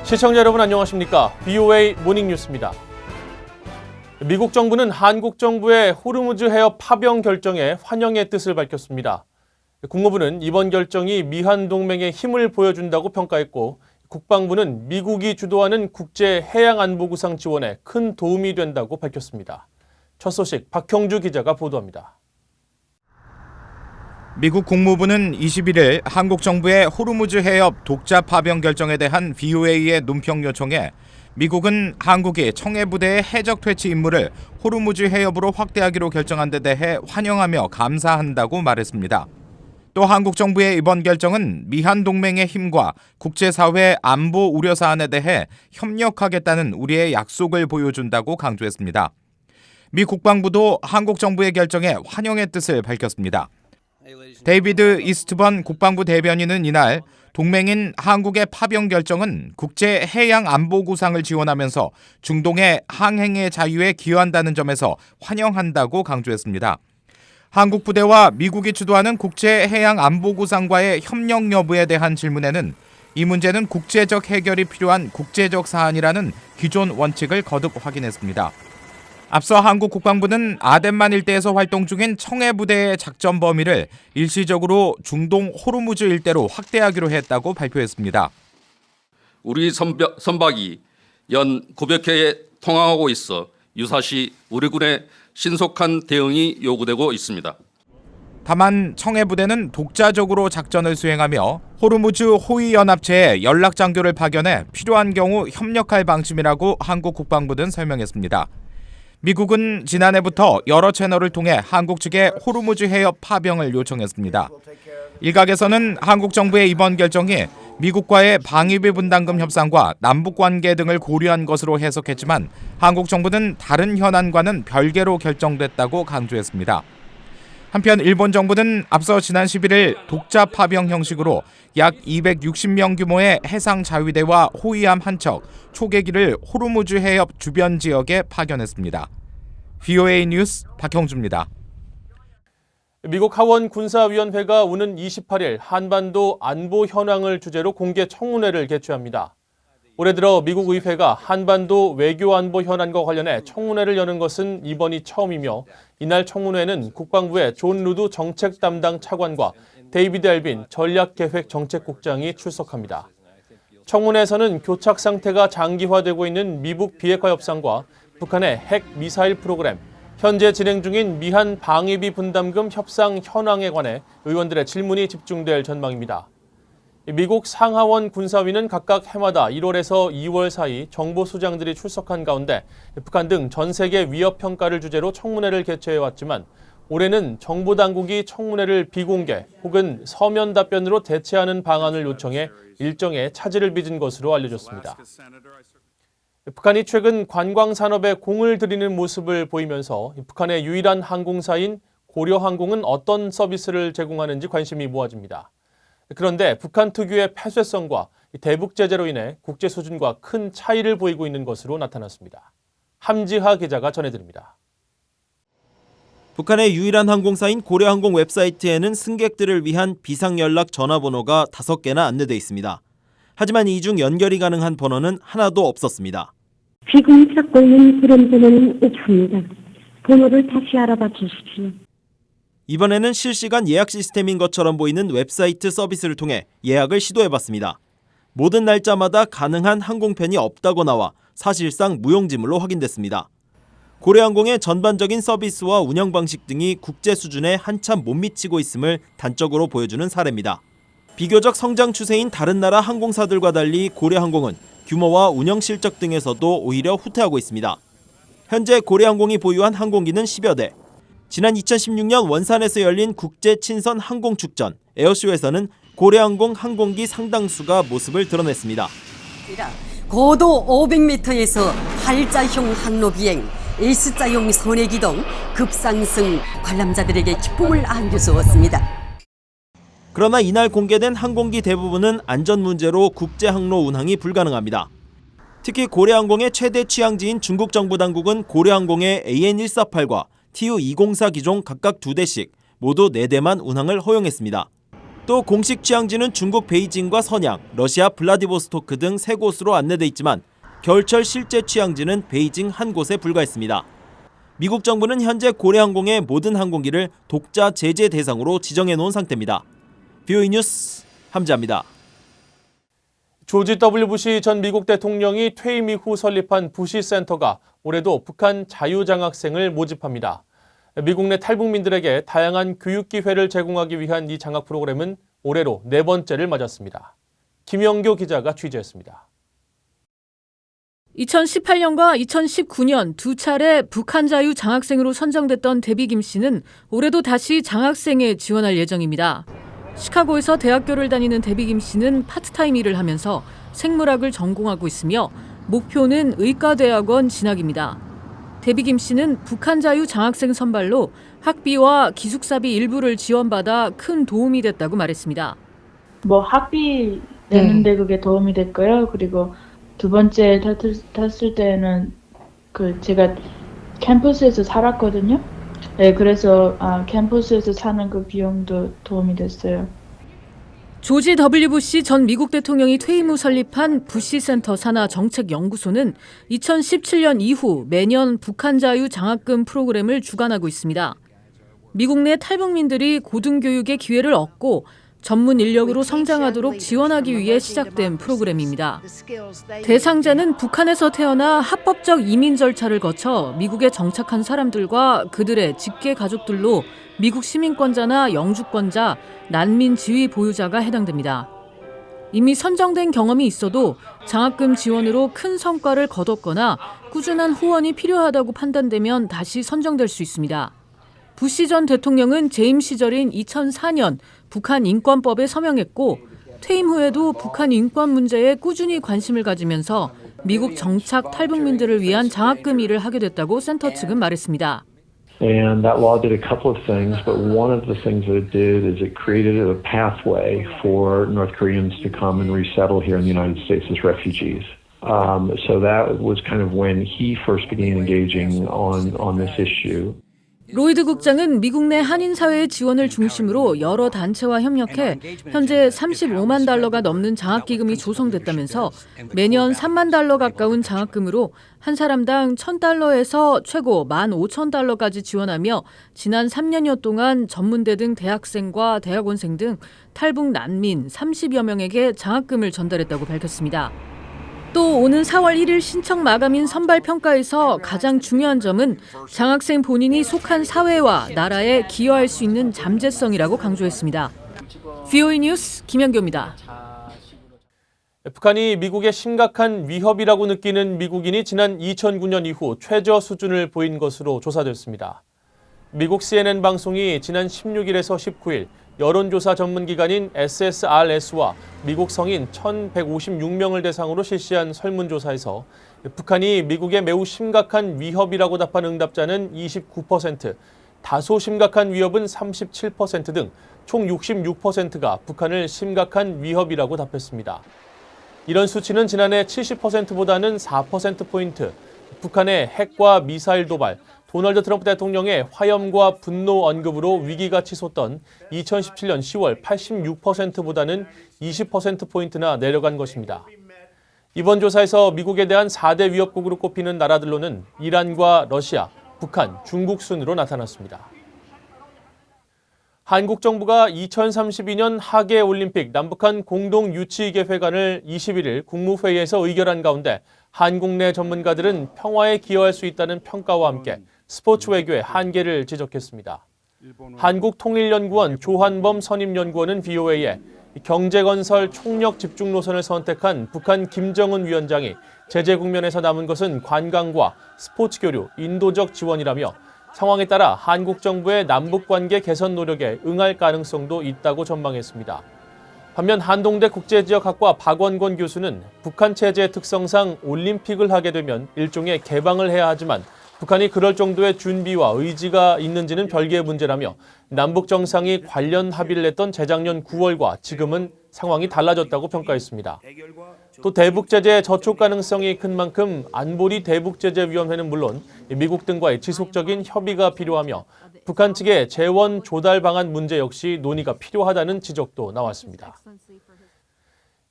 시청자 여러분 안녕하십니까? BOA 모닝뉴스입니다. 미국 정부는 한국 정부의 호르무즈 해협 파병 결정에 환영의 뜻을 밝혔습니다. 국무부는 이번 결정이 미한 동맹의 힘을 보여준다고 평가했고, 국방부는 미국이 주도하는 국제 해양 안보 구상 지원에 큰 도움이 된다고 밝혔습니다. 첫 소식 박형주 기자가 보도합니다. 미국 국무부는 21일 한국 정부의 호르무즈 해협 독자 파병 결정에 대한 BOA의 논평 요청에 미국은 한국이 청해부대의 해적 퇴치 임무를 호르무즈 해협으로 확대하기로 결정한 데 대해 환영하며 감사한다고 말했습니다. 또 한국 정부의 이번 결정은 미한 동맹의 힘과 국제사회 안보 우려 사안에 대해 협력하겠다는 우리의 약속을 보여준다고 강조했습니다. 미 국방부도 한국 정부의 결정에 환영의 뜻을 밝혔습니다. 데이비드 이스트번 국방부 대변인은 이날 동맹인 한국의 파병 결정은 국제 해양 안보 구상을 지원하면서 중동의 항행의 자유에 기여한다는 점에서 환영한다고 강조했습니다. 한국 부대와 미국이 주도하는 국제 해양 안보 구상과의 협력 여부에 대한 질문에는 이 문제는 국제적 해결이 필요한 국제적 사안이라는 기존 원칙을 거듭 확인했습니다. 앞서 한국 국방부는 아덴만 일대에서 활동 중인 청해부대의 작전 범위를 일시적으로 중동 호르무즈 일대로 확대하기로 했다고 발표했습니다. 우리 선박이 연 900회에 통항하고 있어 유사시 우리 군의 신속한 대응이 요구되고 있습니다. 다만 청해부대는 독자적으로 작전을 수행하며 호르무즈 호위연합체에 연락장교를 파견해 필요한 경우 협력할 방침이라고 한국 국방부는 설명했습니다. 미국은 지난해부터 여러 채널을 통해 한국 측에 호르무즈 해협 파병을 요청했습니다. 일각에서는 한국 정부의 이번 결정이 미국과의 방위비 분담금 협상과 남북관계 등을 고려한 것으로 해석했지만 한국 정부는 다른 현안과는 별개로 결정됐다고 강조했습니다. 한편 일본 정부는 앞서 지난 11일 독자 파병 형식으로 약 260명 규모의 해상 자위대와 호위함 한 척, 초계기를 호르무즈 해협 주변 지역에 파견했습니다. BOA 뉴스 박형주입니다. 미국 하원 군사위원회가 오는 28일 한반도 안보 현황을 주제로 공개 청문회를 개최합니다. 올해 들어 미국 의회가 한반도 외교 안보 현안과 관련해 청문회를 여는 것은 이번이 처음이며, 이날 청문회는 국방부의 존 루드 정책 담당 차관과 데이비드 엘빈 전략계획정책국장이 출석합니다. 청문회에서는 교착 상태가 장기화되고 있는 미북 비핵화 협상과 북한의 핵 미사일 프로그램, 현재 진행 중인 미한 방위비 분담금 협상 현황에 관해 의원들의 질문이 집중될 전망입니다. 미국 상하원 군사위는 각각 해마다 1월에서 2월 사이 정보수장들이 출석한 가운데 북한 등 전 세계 위협 평가를 주제로 청문회를 개최해왔지만, 올해는 정보당국이 청문회를 비공개 혹은 서면 답변으로 대체하는 방안을 요청해 일정에 차질을 빚은 것으로 알려졌습니다. 북한이 최근 관광산업에 공을 들이는 모습을 보이면서 북한의 유일한 항공사인 고려항공은 어떤 서비스를 제공하는지 관심이 모아집니다. 그런데 북한 특유의 폐쇄성과 대북 제재로 인해 국제 수준과 큰 차이를 보이고 있는 것으로 나타났습니다. 함지하 기자가 전해드립니다. 북한의 유일한 항공사인 고려항공 웹사이트에는 승객들을 위한 비상연락 전화번호가 5개나 안내돼 있습니다. 하지만 이 중 연결이 가능한 번호는 하나도 없었습니다. 지금 찾고 있는 그런 번호는 없습니다. 번호를 다시 알아봐 주십시오. 이번에는 실시간 예약 시스템인 것처럼 보이는 웹사이트 서비스를 통해 예약을 시도해봤습니다. 모든 날짜마다 가능한 항공편이 없다고 나와 사실상 무용지물로 확인됐습니다. 고려항공의 전반적인 서비스와 운영 방식 등이 국제 수준에 한참 못 미치고 있음을 단적으로 보여주는 사례입니다. 비교적 성장 추세인 다른 나라 항공사들과 달리 고려항공은 규모와 운영 실적 등에서도 오히려 후퇴하고 있습니다. 현재 고려항공이 보유한 항공기는 10여 대. 지난 2016년 원산에서 열린 국제 친선 항공축전 에어쇼에서는 고려항공 항공기 상당수가 모습을 드러냈습니다. 고도 500m에서 활자형 항로 비행, S자형 선해 기동, 급상승 관람자들에게 기쁨을 안겨주었습니다. 그러나 이날 공개된 항공기 대부분은 안전 문제로 국제 항로 운항이 불가능합니다. 특히 고려항공의 최대 취항지인 중국 정부 당국은 고려항공의 AN148과 TU204 기종 각각 2대씩 모두 4대만 운항을 허용했습니다. 또 공식 취항지는 중국 베이징과 선양, 러시아 블라디보스토크 등 3곳으로 안내돼 있지만 겨울철 실제 취항지는 베이징 한 곳에 불과했습니다. 미국 정부는 현재 고래항공의 모든 항공기를 독자 제재 대상으로 지정해 놓은 상태입니다. VOA 뉴스 함지아입니다. 조지 W. 부시 전 미국 대통령이 퇴임 이후 설립한 부시 센터가 올해도 북한 자유장학생을 모집합니다. 미국 내 탈북민들에게 다양한 교육 기회를 제공하기 위한 이 장학 프로그램은 올해로 4번째를 맞았습니다. 김영교 기자가 취재했습니다. 2018년과 2019년 두 차례 북한 자유 장학생으로 선정됐던 데비 김 씨는 올해도 다시 장학생에 지원할 예정입니다. 시카고에서 대학교를 다니는 데비 김 씨는 파트타임 일을 하면서 생물학을 전공하고 있으며 목표는 의과대학원 진학입니다. 데비 김 씨는 북한 자유 장학생 선발로 학비와 기숙사비 일부를 지원받아 큰 도움이 됐다고 말했습니다. 학비 내는데 그게 도움이 됐고요. 그리고 두 번째 탔을 때는 제가 캠퍼스에서 살았거든요. 네, 그래서 캠퍼스에서 사는 그 비용도 도움이 됐어요. 조지 W. 부시 전 미국 대통령이 퇴임 후 설립한 부시 센터 산하 정책 연구소는 2017년 이후 매년 북한 자유 장학금 프로그램을 주관하고 있습니다. 미국 내 탈북민들이 고등교육의 기회를 얻고 전문 인력으로 성장하도록 지원하기 위해 시작된 프로그램입니다. 대상자는 북한에서 태어나 합법적 이민 절차를 거쳐 미국에 정착한 사람들과 그들의 직계 가족들로 미국 시민권자나 영주권자, 난민 지위 보유자가 해당됩니다. 이미 선정된 경험이 있어도 장학금 지원으로 큰 성과를 거뒀거나 꾸준한 후원이 필요하다고 판단되면 다시 선정될 수 있습니다. 부시 전 대통령은 재임 시절인 2004년 북한 인권법에 서명했고 퇴임 후에도 북한 인권 문제에 꾸준히 관심을 가지면서 미국 정착 탈북민들을 위한 장학금 일을 하게 됐다고 센터 측은 말했습니다. And that law did a couple of things, but one of the things that it did is it created a pathway for North Koreans to come and resettle here in the United States as refugees. So that was kind of when he first began engaging on this issue. 로이드 국장은 미국 내 한인 사회의 지원을 중심으로 여러 단체와 협력해 현재 35만 달러가 넘는 장학기금이 조성됐다면서 매년 3만 달러 가까운 장학금으로 한 사람당 1,000달러에서 최고 15,000달러까지 지원하며 지난 3년여 동안 전문대 등 대학생과 대학원생 등 탈북 난민 30여 명에게 장학금을 전달했다고 밝혔습니다. 또 오는 4월 1일 신청 마감인 선발평가에서 가장 중요한 점은 장학생 본인이 속한 사회와 나라에 기여할 수 있는 잠재성이라고 강조했습니다. VOA 뉴스 김현교입니다. 북한이 미국의 심각한 위협이라고 느끼는 미국인이 지난 2009년 이후 최저 수준을 보인 것으로 조사됐습니다. 미국 CNN 방송이 지난 16일에서 19일 여론조사 전문기관인 SSRS와 미국 성인 1,156명을 대상으로 실시한 설문조사에서 북한이 미국의 매우 심각한 위협이라고 답한 응답자는 29%, 다소 심각한 위협은 37% 등 총 66%가 북한을 심각한 위협이라고 답했습니다. 이런 수치는 지난해 70%보다는 4%포인트, 북한의 핵과 미사일 도발, 도널드 트럼프 대통령의 화염과 분노 언급으로 위기가 치솟던 2017년 10월 86%보다는 20%포인트나 내려간 것입니다. 이번 조사에서 미국에 대한 4대 위협국으로 꼽히는 나라들로는 이란과 러시아, 북한, 중국 순으로 나타났습니다. 한국 정부가 2032년 하계올림픽 남북한 공동 유치계획안을 21일 국무회의에서 의결한 가운데 한국 내 전문가들은 평화에 기여할 수 있다는 평가와 함께 스포츠 외교의 한계를 지적했습니다. 한국통일연구원 조한범 선임연구원은 VOA에 경제건설 총력 집중 노선을 선택한 북한 김정은 위원장이 제재 국면에서 남은 것은 관광과 스포츠 교류, 인도적 지원이라며 상황에 따라 한국 정부의 남북관계 개선 노력에 응할 가능성도 있다고 전망했습니다. 반면 한동대 국제지역학과 박원권 교수는 북한 체제의 특성상 올림픽을 하게 되면 일종의 개방을 해야 하지만 북한이 그럴 정도의 준비와 의지가 있는지는 별개의 문제라며 남북 정상이 관련 합의를 했던 재작년 9월과 지금은 상황이 달라졌다고 평가했습니다. 또 대북제재의 저촉 가능성이 큰 만큼 안보리 대북제재위원회는 물론 미국 등과의 지속적인 협의가 필요하며 북한 측의 재원 조달 방안 문제 역시 논의가 필요하다는 지적도 나왔습니다.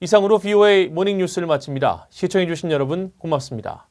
이상으로 VOA 모닝뉴스를 마칩니다. 시청해주신 여러분 고맙습니다.